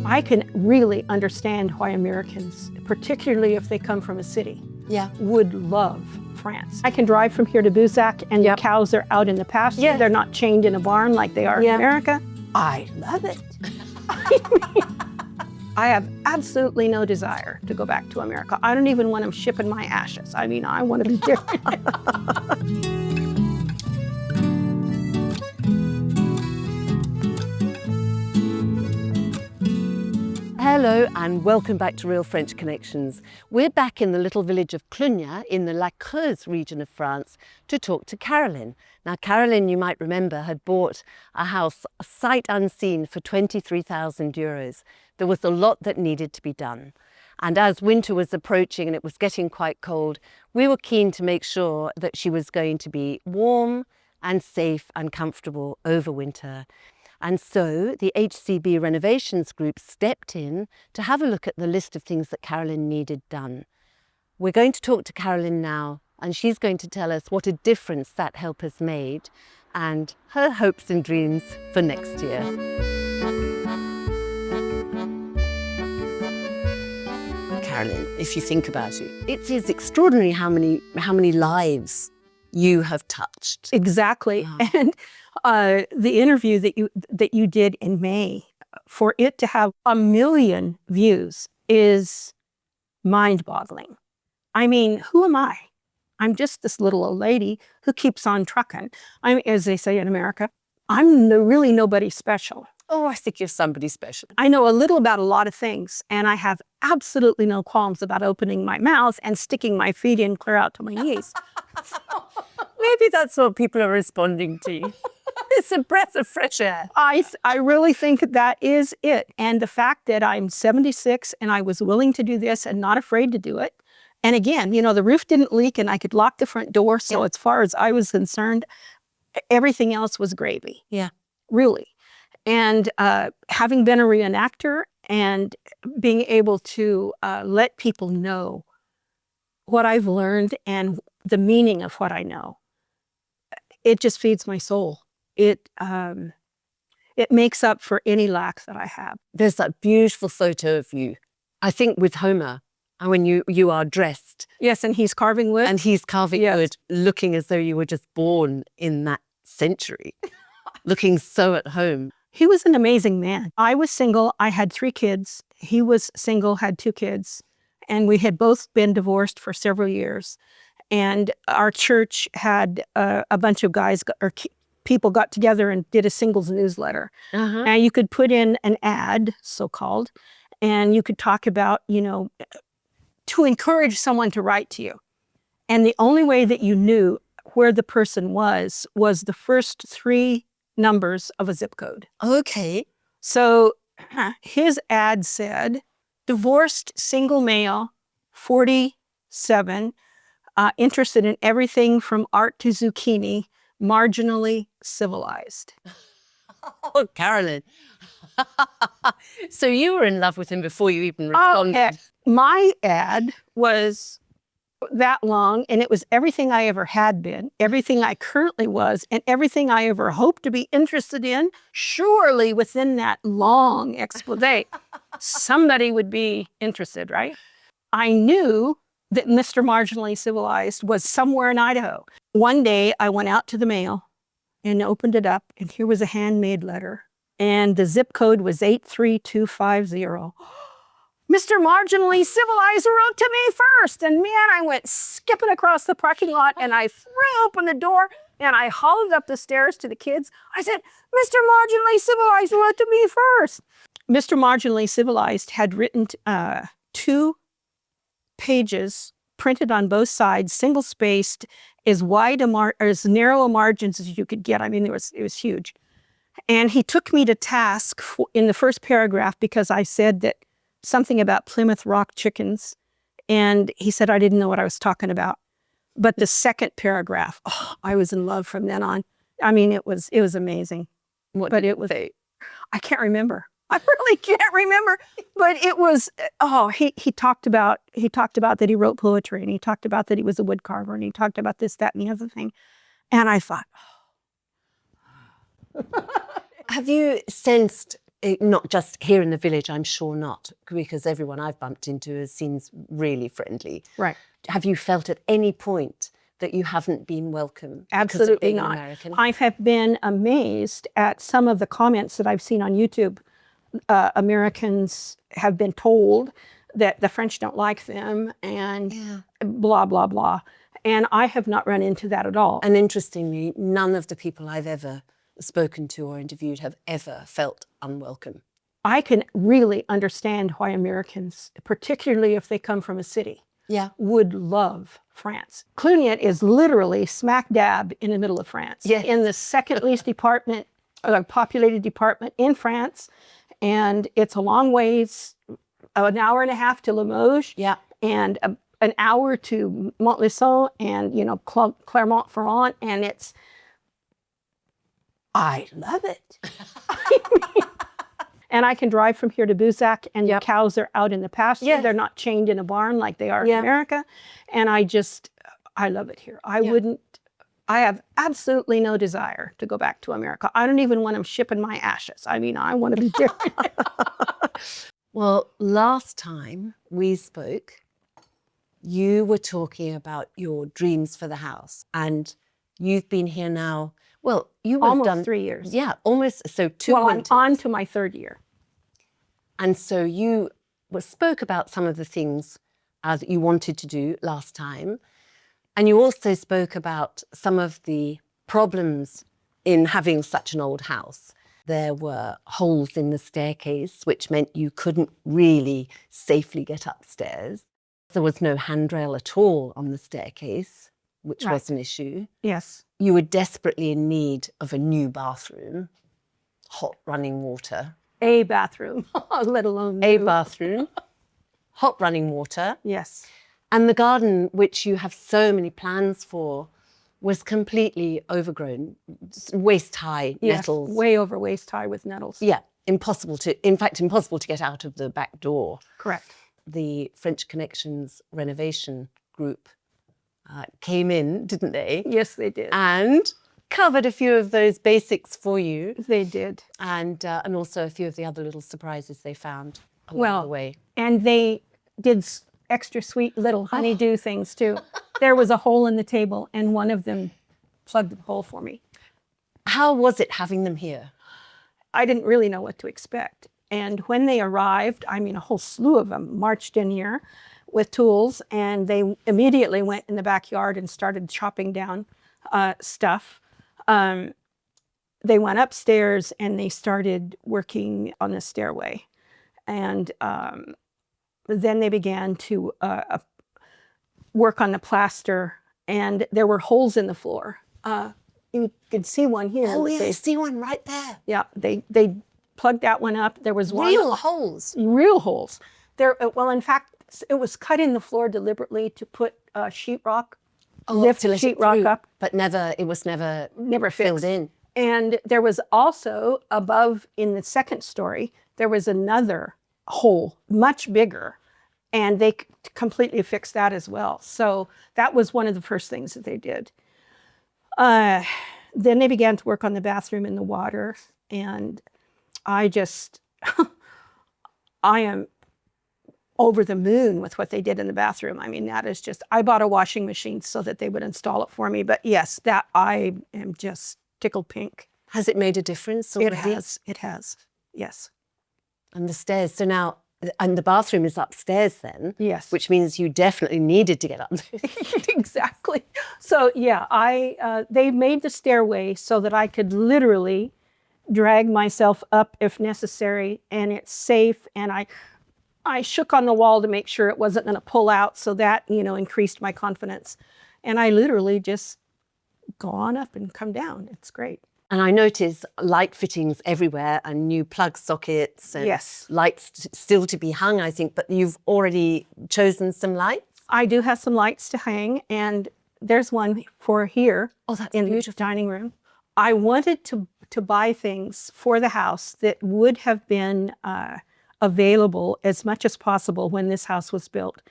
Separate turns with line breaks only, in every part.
I can really understand why Americans, particularly if they come from a city, would love France. I can drive from here to Busac and the cows are out in the pasture.
Yes.
They're not chained in a barn like they are in America. I love it. I have absolutely no desire to go back to America. I don't even want them shipping my ashes. I mean, I want to be different.
Hello and welcome back to Real French Connections. We're back in the little village of Clugnat in the La Creuse region of France to talk to Carolyn. Now Carolyn, you might remember, had bought a house sight unseen for 23,000 euros. There was a lot that needed to be done. And as winter was approaching and it was getting quite cold, we were keen to make sure that she was going to be warm and safe and comfortable over winter. And so the HCB Renovations Group stepped in to have a look at the list of things that Carolyn needed done. We're going to talk to Carolyn now, and she's going to tell us what a difference that help has made and her hopes and dreams for next year. Carolyn, if you think about it, it is extraordinary how many lives you have touched.
Exactly. Oh. And the interview that you did in May, for it to have 1 million views is mind-boggling. I mean, who am I? I'm just this little old lady who keeps on trucking. I'm, as they say in America, I'm really nobody special.
Oh, I think you're somebody special.
I know a little about a lot of things, and I have absolutely no qualms about opening my mouth and sticking my feet in clear out to my knees.
Maybe that's what people are responding to. It's a breath of fresh air.
I really think that is it. And the fact that I'm 76 and I was willing to do this and not afraid to do it. And again, you know, the roof didn't leak and I could lock the front door. So as far as I was concerned, everything else was gravy.
Yeah.
Really. And having been a reenactor and being able to let people know what I've learned and the meaning of what I know, it just feeds my soul. It makes up for any lack that I have.
There's that beautiful photo of you, I think with Homer, and when you are dressed.
Yes, and he's carving wood.
And he's carving wood, looking as though you were just born in that century, looking so at home.
He was an amazing man. I was single. I had 3 kids. He was single, had 2 kids. And we had both been divorced for several years. And our church had a bunch of guys or people got together and did a singles newsletter. And you could put in an ad, so-called, and you could talk about, you know, to encourage someone to write to you. And the only way that you knew where the person was the first 3 numbers of a zip code.
Okay.
So his ad said, divorced single male, 47, interested in everything from art to zucchini, marginally civilized.
Oh, Carolyn. So you were in love with him before you even responded.
Okay. My ad was that long, and it was everything I ever had been, everything I currently was, and everything I ever hoped to be interested in. Surely within that long expose, somebody would be interested, right? I knew that Mr. Marginally Civilized was somewhere in Idaho. One day I went out to the mail and opened it up, and here was a handmade letter, and the zip code was 83250. Mr. Marginally Civilized wrote to me first. And man, I went skipping across the parking lot and I threw open the door and I hollered up the stairs to the kids. I said, Mr. Marginally Civilized wrote to me first. Mr. Marginally Civilized had written 2 pages printed on both sides, single-spaced, as wide as narrow a margins as you could get. I mean, it was huge. And he took me to task in the first paragraph because I said that something about Plymouth Rock chickens. And he said I didn't know what I was talking about. But the second paragraph, I was in love from then on. I mean, it was amazing. But it was, I can't remember. I really can't remember. But it was, he talked about that he wrote poetry, and he talked about that he was a wood carver, and he talked about this, that, and the other thing. And I thought,
Have you sensed not just here in the village, I'm sure not, because everyone I've bumped into seems really friendly.
Right.
Have you felt at any point that you haven't been welcome?
Absolutely
because of being
not.
American?
I have been amazed at some of the comments that I've seen on YouTube. Americans have been told that the French don't like them and blah, blah, blah. And I have not run into that at all.
And interestingly, none of the people I've ever spoken to or interviewed have ever felt unwelcome.
I can really understand why Americans, particularly if they come from a city, would love France. Clugnat is literally smack dab in the middle of France, in the second least department, populated department in France. And it's a long ways, an hour and a half to Limoges, and an hour to Montluçon and, you know, Clermont-Ferrand. And I love it. And I can drive from here to Buzac, and the cows are out in the pasture. They're not chained in a barn like they are in America. And I love it here. I have absolutely no desire to go back to America. I don't even want them shipping my ashes. I mean, I want to be different.
Well, last time we spoke, you were talking about your dreams for the house, and you've been here now. Well, you have
almost
done
3 years.
Yeah, almost. So 2 winters.
I'm on to my 3rd year.
And so you spoke about some of the things that you wanted to do last time. And you also spoke about some of the problems in having such an old house. There were holes in the staircase, which meant you couldn't really safely get upstairs. There was no handrail at all on the staircase, which was an issue.
Yes.
You were desperately in need of a new bathroom, hot running water.
A bathroom, let alone
A bathroom, hot running water.
Yes.
And the garden, which you have so many plans for, was completely overgrown, waist-high nettles.
Way over waist-high with nettles.
Yeah, impossible to get out of the back door.
Correct.
The French Connections Renovation Group came in, didn't they?
Yes, they did.
And covered a few of those basics for you.
They did.
And also a few of the other little surprises they found along the way.
And they did extra sweet little honeydew things too. There was a hole in the table, and one of them plugged the hole for me.
How was it having them here?
I didn't really know what to expect. And when they arrived, I mean, a whole slew of them marched in here with tools, and they immediately went in the backyard and started chopping down stuff. They went upstairs and they started working on the stairway. And then they began to work on the plaster, and there were holes in the floor. You could see one here.
Oh, yeah, I see one right there.
Yeah, they plugged that one up. There was
real holes.
Real holes. Well, in fact, it was cut in the floor deliberately to put sheetrock, lift sheetrock up.
But it was never
filled
in.
And there was also above in the second story, there was another hole, much bigger, and they completely fixed that as well. So that was one of the first things that they did. Then they began to work on the bathroom and the water, and I am over the moon with what they did in the bathroom. I mean, that is just, I bought a washing machine so that they would install it for me. But yes, that I am just tickled pink.
Has it made a difference already?
It has, yes.
And the stairs, so now, and the bathroom is upstairs then?
Yes.
Which means you definitely needed to get up.
Exactly. So yeah, they made the stairway so that I could literally drag myself up if necessary, and it's safe. And I shook on the wall to make sure it wasn't going to pull out, so that, increased my confidence. And I literally just go on up and come down. It's great.
And I notice light fittings everywhere and new plug sockets and lights still to be hung, I think, but you've already chosen some lights?
I do have some lights to hang, and there's one for here in the dining room. I wanted to buy things for the house that would have been available as much as possible when this house was built.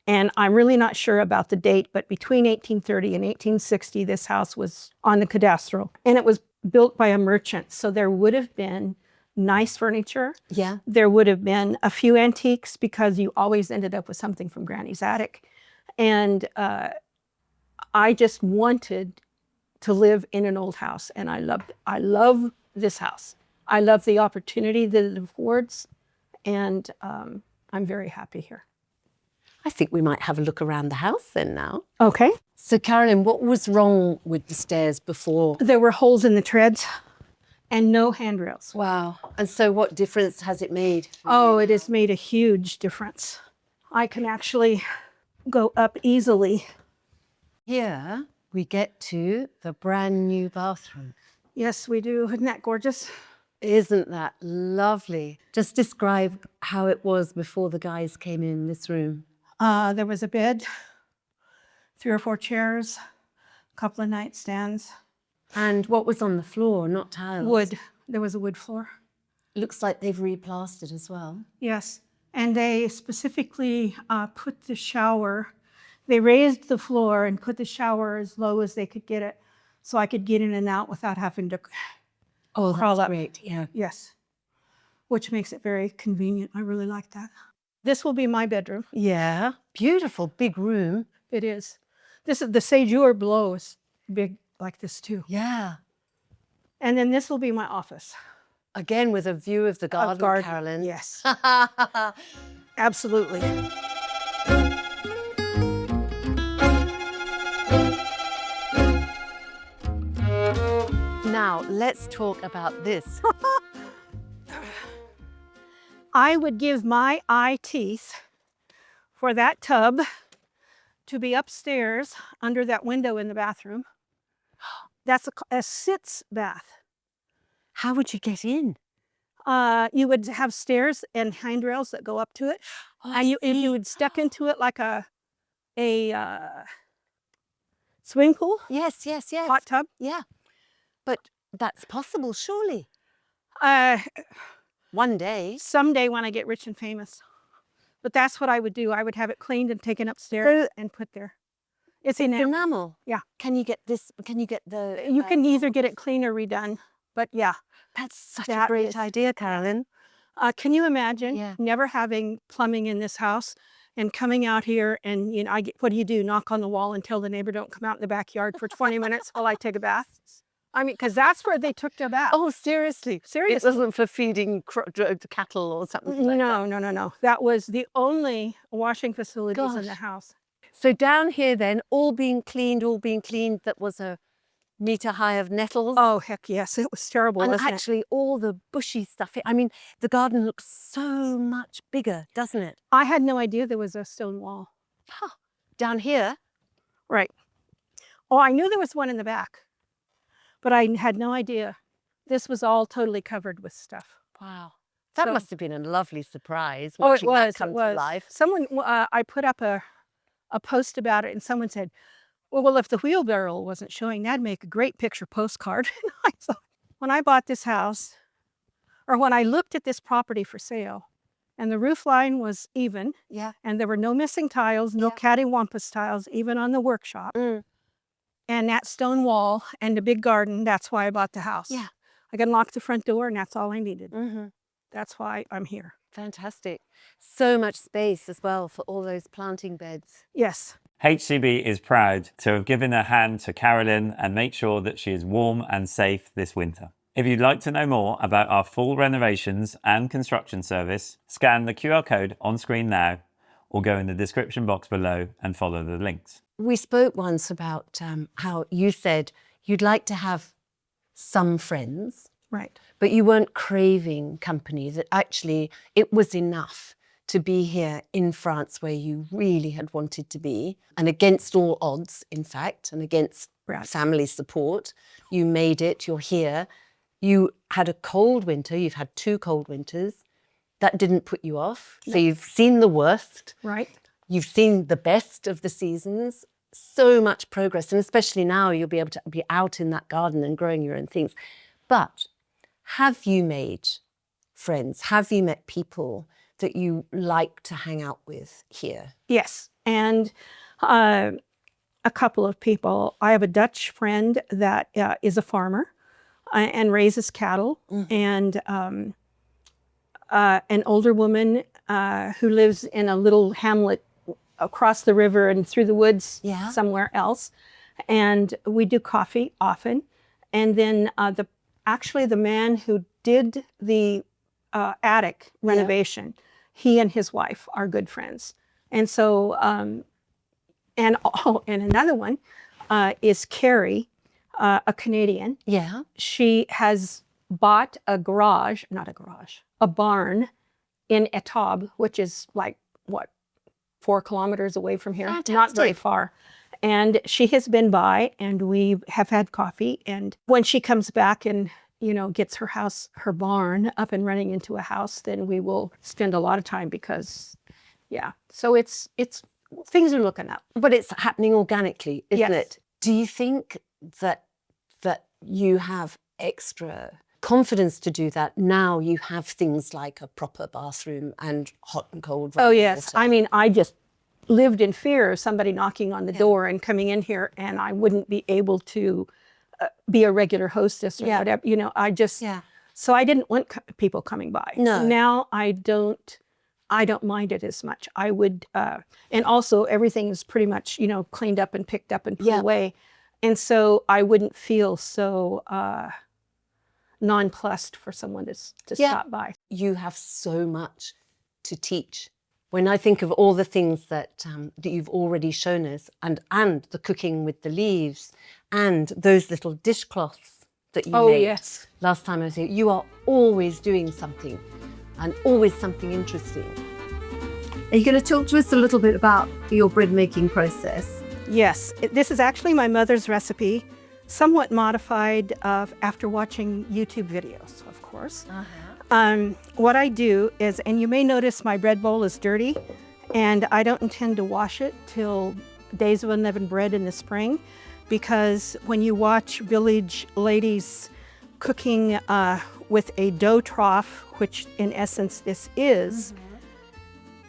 And I'm really not sure about the date, but between 1830 and 1860, this house was on the cadastral, and it was built by a merchant. So there would have been nice furniture.
Yeah.
There would have been a few antiques because you always ended up with something from Granny's attic. And I just wanted to live in an old house, and I love this house. I love the opportunity that it affords, and I'm very happy here.
I think we might have a look around the house then now.
Okay.
So Carolyn, what was wrong with the stairs before?
There were holes in the treads and no handrails.
Wow. And so what difference has it made?
Oh, it has made a huge difference. I can actually go up easily.
Here we get to the brand new bathroom.
Yes, we do. Isn't that gorgeous?
Isn't that lovely? Just describe how it was before the guys came in this room.
There was a bed, 3 or 4 chairs, a couple of nightstands.
And what was on the floor, not tiles?
Wood. There was a wood floor.
Looks like they've replastered as well.
Yes. And they specifically put the shower, they raised the floor and put the shower as low as they could get it so I could get in and out without having to crawl up.
Great, yeah.
Yes. Which makes it very convenient. I really like that. This will be my bedroom.
Yeah, beautiful big room.
It is. This is the séjour below is big like this too.
Yeah.
And then this will be my office.
Again, with a view of the garden, Carolyn.
Yes. Absolutely.
Now, let's talk about this.
I would give my eye teeth for that tub to be upstairs under that window in the bathroom. That's a sitz bath.
How would you get in?
You would have stairs and handrails that go up to it. And you would step into it like a swimming pool.
Yes, yes, yes.
Hot tub.
Yeah. But that's possible, surely. One day.
Someday when I get rich and famous. But that's what I would do. I would have it cleaned and taken upstairs and put there. It's
enamel.
Yeah.
Can you get this? Can you get the?
You can either get it clean or redone. But yeah.
That's such a great idea, Carolyn.
Can you imagine never having plumbing in this house and coming out here and, you know, what do you do? Knock on the wall and tell the neighbor don't come out in the backyard for 20 minutes while I take a bath? I mean, because that's where they took the bath.
Oh, seriously?
Seriously.
It wasn't for feeding cattle or something like
that? No. That was the only washing facilities in the house.
So down here then, all being cleaned, that was a meter high of nettles.
Oh, heck yes. It was terrible,
and
wasn't
actually
it?
All the bushy stuff. I mean, the garden looks so much bigger, doesn't it?
I had no idea there was a stone wall.
Huh. Down here?
Right. Oh, I knew there was one in the back, but I had no idea. This was all totally covered with stuff.
Wow. That must have been a lovely surprise.
Oh, it was.
Come to life.
Someone, I put up a post about it, and someone said, well, if the wheelbarrow wasn't showing, that'd make a great picture postcard. And I thought, when I bought this house, or when I looked at this property for sale, and the roof line was even, and there were no missing tiles, no cattywampus tiles, even on the workshop, and that stone wall and the big garden, that's why I bought the house.
Yeah.
I could unlock the front door, and that's all I needed.
Mm-hmm.
That's why I'm here.
Fantastic. So much space as well for all those planting beds.
Yes.
HCB is proud to have given a hand to Carolyn and make sure that she is warm and safe this winter. If you'd like to know more about our full renovations and construction service, scan the QR code on screen now or go in the description box below and follow the links.
We spoke once about how you said you'd like to have some friends.
Right.
But you weren't craving company, that actually it was enough to be here in France where you really had wanted to be, and against all odds, in fact, and against family support, you made it, you're here. You had a cold winter, you've had 2 cold winters. That didn't put you off. No. So you've seen the worst.
Right.
You've seen the best of the seasons. So much progress, and especially now you'll be able to be out in that garden and growing your own things. But have you made friends? Have you met people that you like to hang out with here?
Yes, and a couple of people. I have a Dutch friend that is a farmer and raises cattle, and an older woman who lives in a little hamlet across the river and through the woods somewhere else. And we do coffee often. And then actually the man who did the attic renovation, he and his wife are good friends. And so, and another one is Carrie, a Canadian.
Yeah.
She has bought a barn in Etob, which is like, what, 4 kilometers away from here?
Fantastic.
Not very far. And she has been by, and we have had coffee. And when she comes back and, gets her barn up and running into a house, then we will spend a lot of time because, so it's things are looking up.
But it's happening organically, isn't it? Do you think that you have extra confidence to do that now you have things like a proper bathroom and hot and cold running
yes.
water?
I mean, I just lived in fear of somebody knocking on the door and coming in here, and I wouldn't be able to be a regular hostess or whatever. So I didn't want people coming by.
No.
Now I don't mind it as much. I would, and also everything is pretty much, cleaned up and picked up and put away. And so I wouldn't feel so nonplussed for someone to stop by.
You have so much to teach. When I think of all the things that you've already shown us, and the cooking with the leaves, and those little dishcloths that you made last time I was here, you are always doing something, and always something interesting. Are you going to talk to us a little bit about your bread making process?
Yes, this is actually my mother's recipe, somewhat modified after watching YouTube videos, of course. What I do is, and you may notice my bread bowl is dirty, and I don't intend to wash it till Days of Unleavened Bread in the spring, because when you watch village ladies cooking with a dough trough, which in essence this is,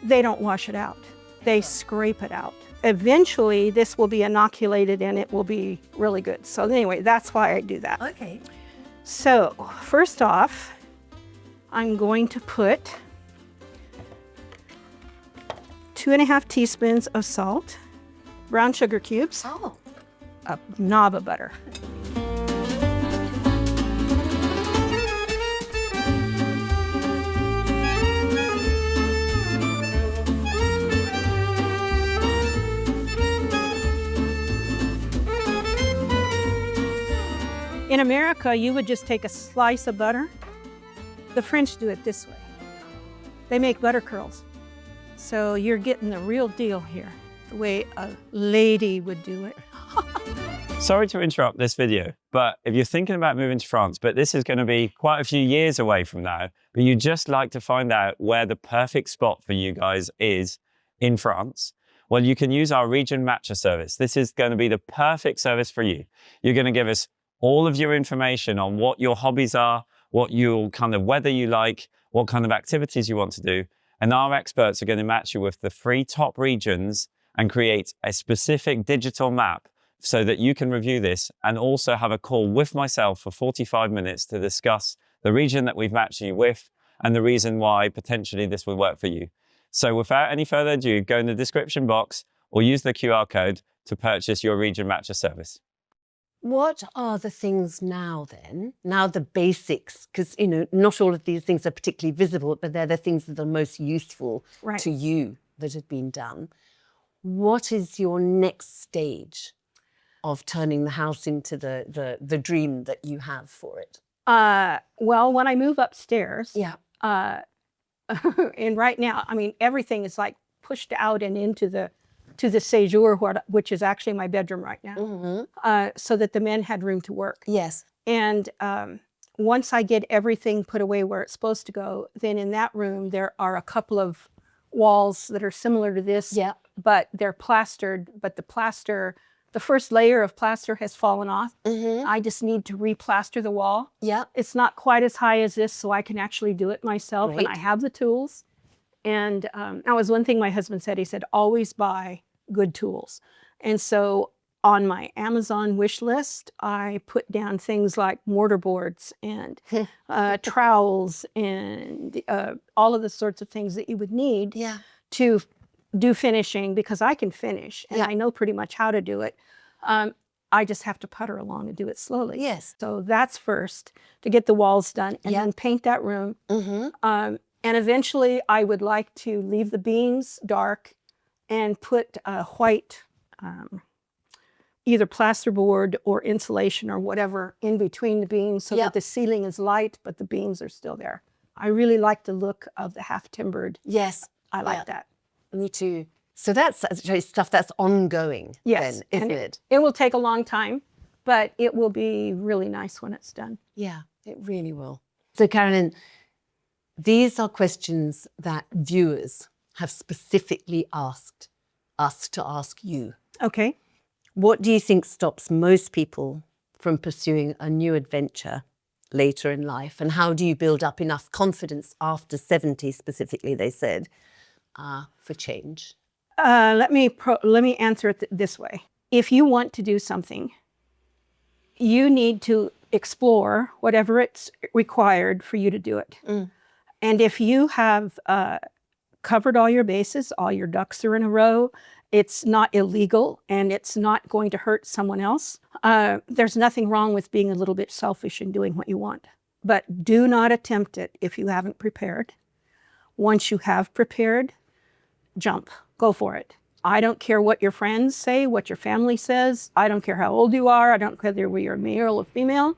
they don't wash it out. They scrape it out. Eventually, this will be inoculated and it will be really good. So anyway, that's why I do that.
Okay.
So first off, I'm going to put 2½ teaspoons of salt, brown sugar cubes, a knob of butter. In America, you would just take a slice of butter. The French do it this way. They make butter curls. So you're getting the real deal here, the way a lady would do it.
Sorry to interrupt this video, but if you're thinking about moving to France, but this is going to be quite a few years away from now, but you'd just like to find out where the perfect spot for you guys is in France, well, you can use our Region Matcher service. This is going to be the perfect service for you. You're going to give us all of your information on what your hobbies are, what your kind of weather you like, what kind of activities you want to do. And our experts are going to match you with the 3 top regions and create a specific digital map so that you can review this and also have a call with myself for 45 minutes to discuss the region that we've matched you with and the reason why potentially this will work for you. So without any further ado, go in the description box or use the QR code to purchase your Region Matcher service.
What are the things now then, now the basics, because, not all of these things are particularly visible, but they're the things that are most useful to you that have been done. What is your next stage of turning the house into the dream that you have for it?
Well, when I move upstairs, and right now, I mean, everything is like pushed out and into the séjour, which is actually my bedroom right now, so that the men had room to work.
Yes.
And once I get everything put away where it's supposed to go, then in that room there are a couple of walls that are similar to this, but they're plastered, but the first layer of plaster has fallen off. I just need to replaster the wall. It's not quite as high as this, so I can actually do it myself, and I have the tools. And that was one thing my husband said. He said, always buy good tools. And so on my Amazon wish list, I put down things like mortar boards and trowels and all of the sorts of things that you would need to do finishing, because I can finish and I know pretty much how to do it. I just have to putter along and do it slowly.
Yes.
So that's first, to get the walls done and then paint that room. And eventually I would like to leave the beams dark and put white either plasterboard or insulation or whatever in between the beams so that the ceiling is light, but the beams are still there. I really like the look of the half timbered.
Yes.
I like that.
Me too. So that's actually stuff that's ongoing then, isn't it?
It will take a long time, but it will be really nice when it's done.
Yeah, it really will. So Carolyn, these are questions that viewers have specifically asked us to ask you.
Okay.
What do you think stops most people from pursuing a new adventure later in life? And how do you build up enough confidence after 70 specifically, they said, for change?
Let me answer it this way. If you want to do something, you need to explore whatever it's required for you to do it. And if you have covered all your bases, all your ducks are in a row, it's not illegal and it's not going to hurt someone else, there's nothing wrong with being a little bit selfish and doing what you want. But do not attempt it if you haven't prepared. Once you have prepared, jump, go for it. I don't care what your friends say, what your family says. I don't care how old you are. I don't care whether you're male or female.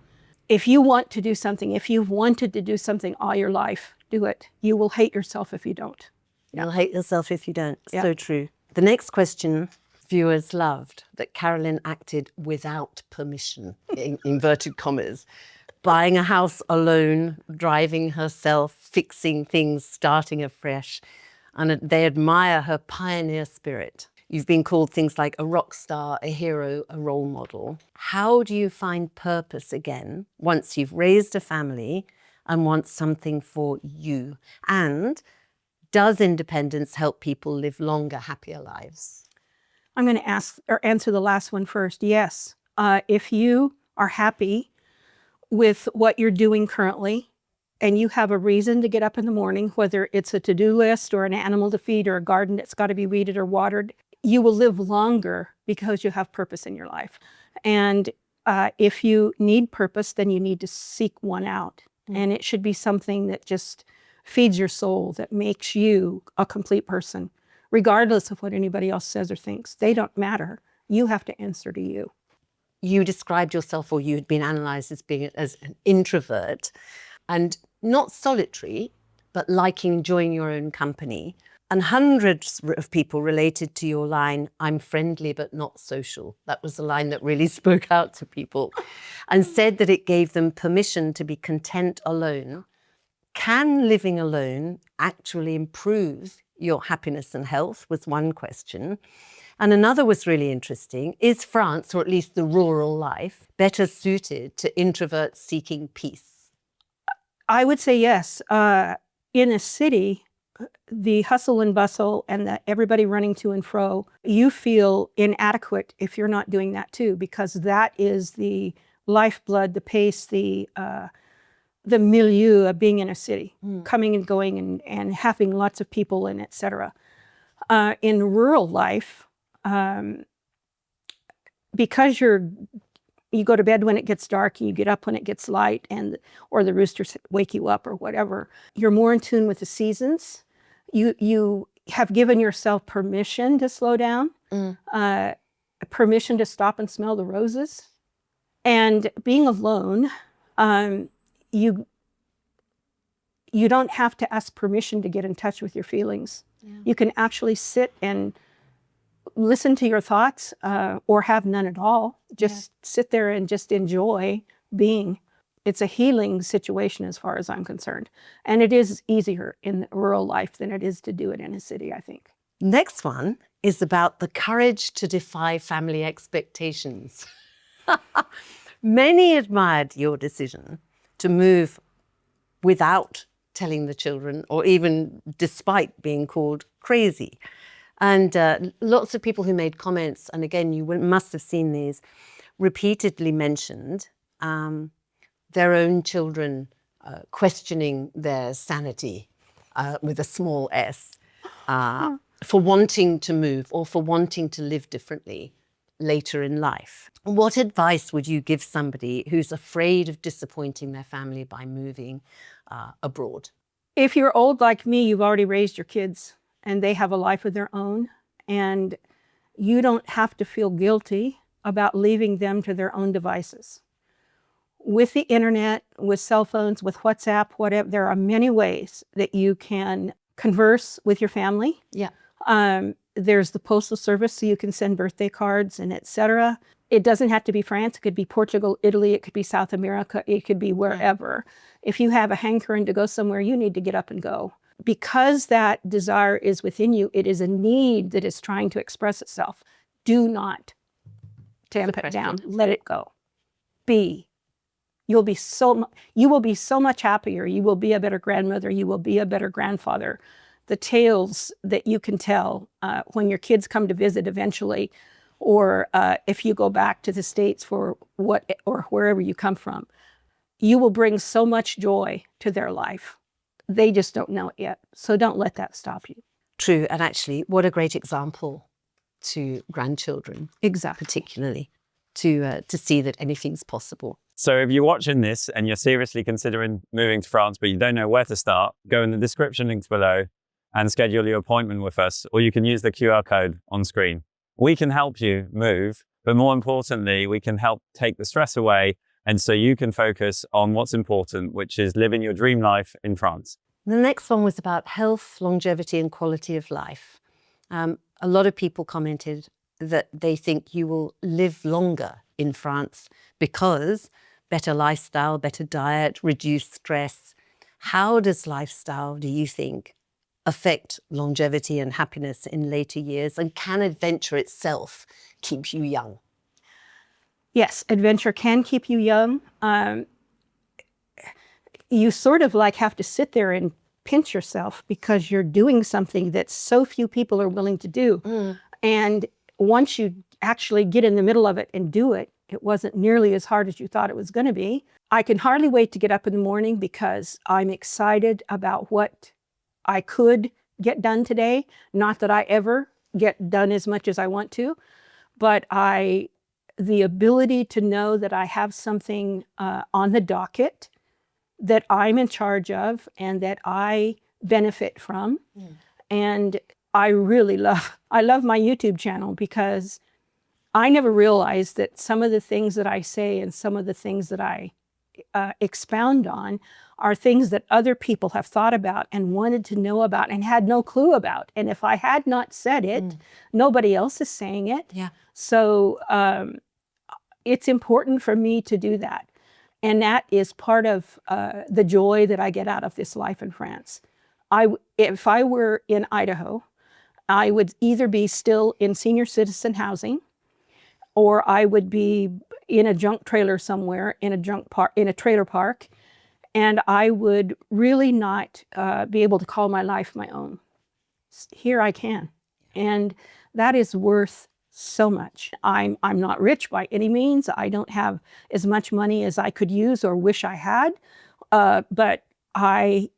If you want to do something, if you've wanted to do something all your life, do it. You will hate yourself if you don't.
You'll hate yourself if you don't. So true. The next question viewers loved, that Carolyn acted without permission, in inverted commas, buying a house alone, driving herself, fixing things, starting afresh. And they admire her pioneer spirit. You've been called things like a rock star, a hero, a role model. How do you find purpose again once you've raised a family and want something for you? And does independence help people live longer, happier lives?
I'm going to answer the last one first. Yes. If you are happy with what you're doing currently, and you have a reason to get up in the morning, whether it's a to-do list or an animal to feed or a garden that's got to be weeded or watered, you will live longer because you have purpose in your life. And if you need purpose, then you need to seek one out. And it should be something that just feeds your soul, that makes you a complete person, regardless of what anybody else says or thinks. They don't matter. You have to answer to you.
You described yourself, or you had been analysed as being as an introvert, and not solitary, but liking enjoying your own company. And hundreds of people related to your line, "I'm friendly but not social." That was the line that really spoke out to people, and said that it gave them permission to be content alone. Can living alone actually improve your happiness and health, was one question. And another was really interesting. Is France, or at least the rural life, better suited to introverts seeking peace?
I would say yes. In a city, the hustle and bustle and everybody running to and fro, you feel inadequate if you're not doing that too, because that is the lifeblood, the pace, the milieu of being in a city, coming and going and having lots of people and et cetera. In rural life, because you go to bed when it gets dark and you get up when it gets light, or the roosters wake you up or whatever, you're more in tune with the seasons. You have given yourself permission to slow down, permission to stop and smell the roses. And being alone, you don't have to ask permission to get in touch with your feelings. You can actually sit and listen to your thoughts, or have none at all. Just sit there and just enjoy being. It's a healing situation as far as I'm concerned. And it is easier in rural life than it is to do it in a city, I think.
Next one is about the courage to defy family expectations. Many admired your decision to move without telling the children, or even despite being called crazy. And lots of people who made comments, and again, you must have seen these, repeatedly mentioned their own children questioning their sanity with a small s for wanting to move or for wanting to live differently later in life. What advice would you give somebody who's afraid of disappointing their family by moving abroad?
If you're old like me, you've already raised your kids and they have a life of their own, and you don't have to feel guilty about leaving them to their own devices. With the internet, with cell phones, with WhatsApp, whatever, there are many ways that you can converse with your family.
Yeah.
There's the postal service, so you can send birthday cards and etc. It doesn't have to be France. It could be Portugal, Italy. It could be South America. It could be wherever. If you have a hankering to go somewhere, you need to get up and go. Because that desire is within you, it is a need that is trying to express itself. Do not tamp it down. Let it go. You will be so much happier. You will be a better grandmother. You will be a better grandfather. The tales that you can tell when your kids come to visit eventually, or if you go back to the States for or wherever you come from, you will bring so much joy to their life. They just don't know it yet. So don't let that stop you.
True. And actually, what a great example to grandchildren,
Exactly.
particularly, to see that anything's possible.
So if you're watching this and you're seriously considering moving to France, but you don't know where to start, go in the description links below and schedule your appointment with us, or you can use the QR code on screen. We can help you move, but more importantly, we can help take the stress away, and so you can focus on what's important, which is living your dream life in France.
The next one was about health, longevity, and quality of life. A lot of people commented that they think you will live longer in France because better lifestyle, better diet, reduced stress. How does lifestyle, do you think, affect longevity and happiness in later years? And can adventure itself keep you young?
Yes, adventure can keep you young. You sort of like have to sit there and pinch yourself because you're doing something that so few people are willing to do. And once you actually get in the middle of it and do it, it wasn't nearly as hard as you thought it was going to be. I can hardly wait to get up in the morning because I'm excited about what I could get done today. Not that I ever get done as much as I want to, but the ability to know that I have something on the docket that I'm in charge of and that I benefit from. And I love my YouTube channel because I never realized that some of the things that I say and some of the things that I expound on are things that other people have thought about and wanted to know about and had no clue about. And if I had not said it, nobody else is saying it.
Yeah. So
it's important for me to do that. And that is part of the joy that I get out of this life in France. If I were in Idaho, I would either be still in senior citizen housing, or I would be in a junk trailer somewhere, in a trailer park, and I would really not be able to call my life my own. Here I can, and that is worth so much. I'm not rich by any means. I don't have as much money as I could use or wish I had, but I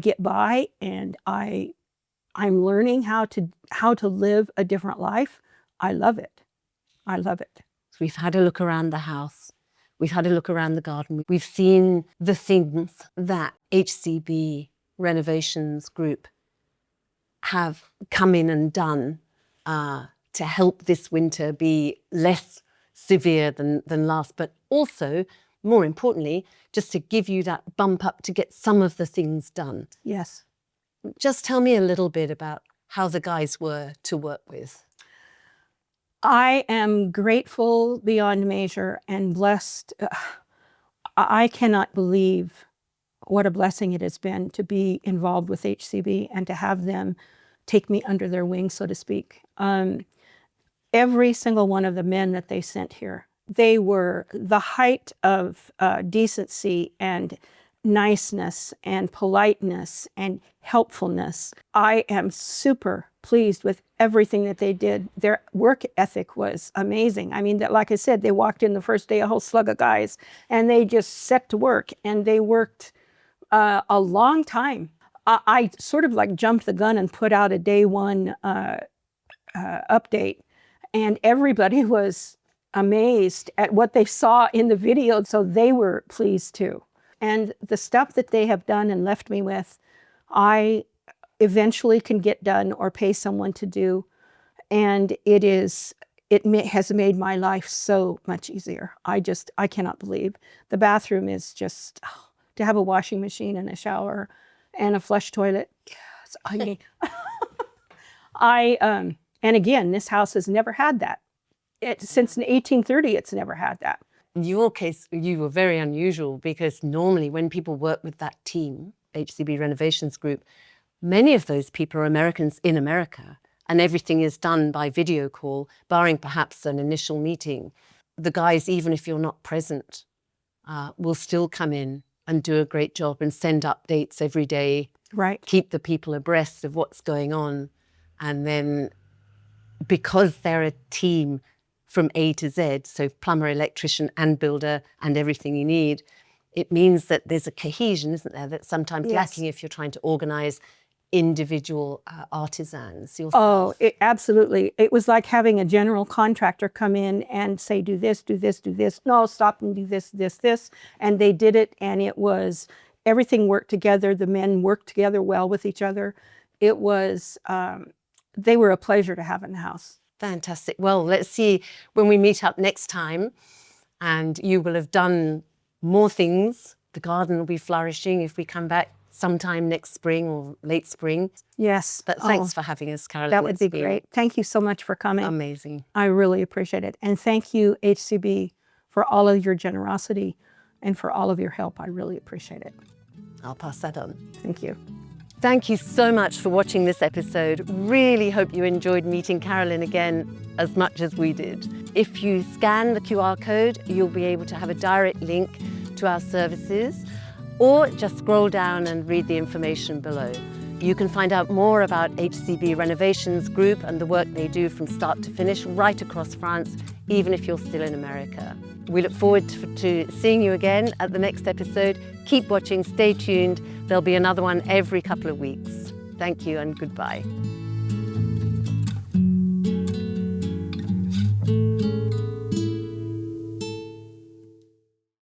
get by, and I'm learning how to live a different life. I love it. I love it.
So we've had a look around the house. We've had a look around the garden. We've seen the things that HCB Renovations Group have come in and done to help this winter be less severe than last, but also, more importantly, just to give you that bump up to get some of the things done.
Yes.
Just tell me a little bit about how the guys were to work with.
I am grateful beyond measure and blessed. I cannot believe what a blessing it has been to be involved with HCB and to have them take me under their wing, so to speak. Every single one of the men that they sent here, they were the height of decency and niceness and politeness and helpfulness. I am super pleased with everything that they did. Their work ethic was amazing. I mean, like I said, they walked in the first day, a whole slug of guys, and they just set to work, and they worked a long time. I sort of like jumped the gun and put out a day one update, and everybody was amazed at what they saw in the video, so they were pleased too. And the stuff that they have done and left me with, I eventually can get done or pay someone to do. And it has made my life so much easier. I cannot believe. The bathroom is just, to have a washing machine and a shower and a flush toilet. Yes, I mean, and again, this house has never had that. Since 1830, it's never had that.
In your case, you were very unusual because normally when people work with that team, HCB Renovations Group, many of those people are Americans in America, and everything is done by video call, barring perhaps an initial meeting. The guys, even if you're not present, will still come in and do a great job and send updates every day,
right?
Keep the people abreast of what's going on. And then because they're a team from A to Z, so plumber, electrician and builder and everything you need, it means that there's a cohesion, isn't there, that's sometimes lacking if you're trying to organize individual artisans.
Absolutely. It was like having a general contractor come in and say, do this, do this, do this. No, stop and do this, this, this. And they did it, and it was, everything worked together. The men worked together well with each other. It was, they were a pleasure to have in the house.
Fantastic. Well, let's see when we meet up next time, and you will have done more things. The garden will be flourishing if we come back sometime next spring or late spring.
Yes.
But thanks for having us, Carolyn.
That would be great. Thank you so much for coming.
Amazing.
I really appreciate it. And thank you, HCB, for all of your generosity and for all of your help. I really appreciate it.
I'll pass that on.
Thank you.
Thank you so much for watching this episode. Really hope you enjoyed meeting Carolyn again as much as we did. If you scan the QR code, you'll be able to have a direct link to our services, or just scroll down and read the information below. You can find out more about HCB Renovations Group and the work they do from start to finish right across France, even if you're still in America. We look forward to seeing you again at the next episode. Keep watching, stay tuned. There'll be another one every couple of weeks. Thank you and goodbye.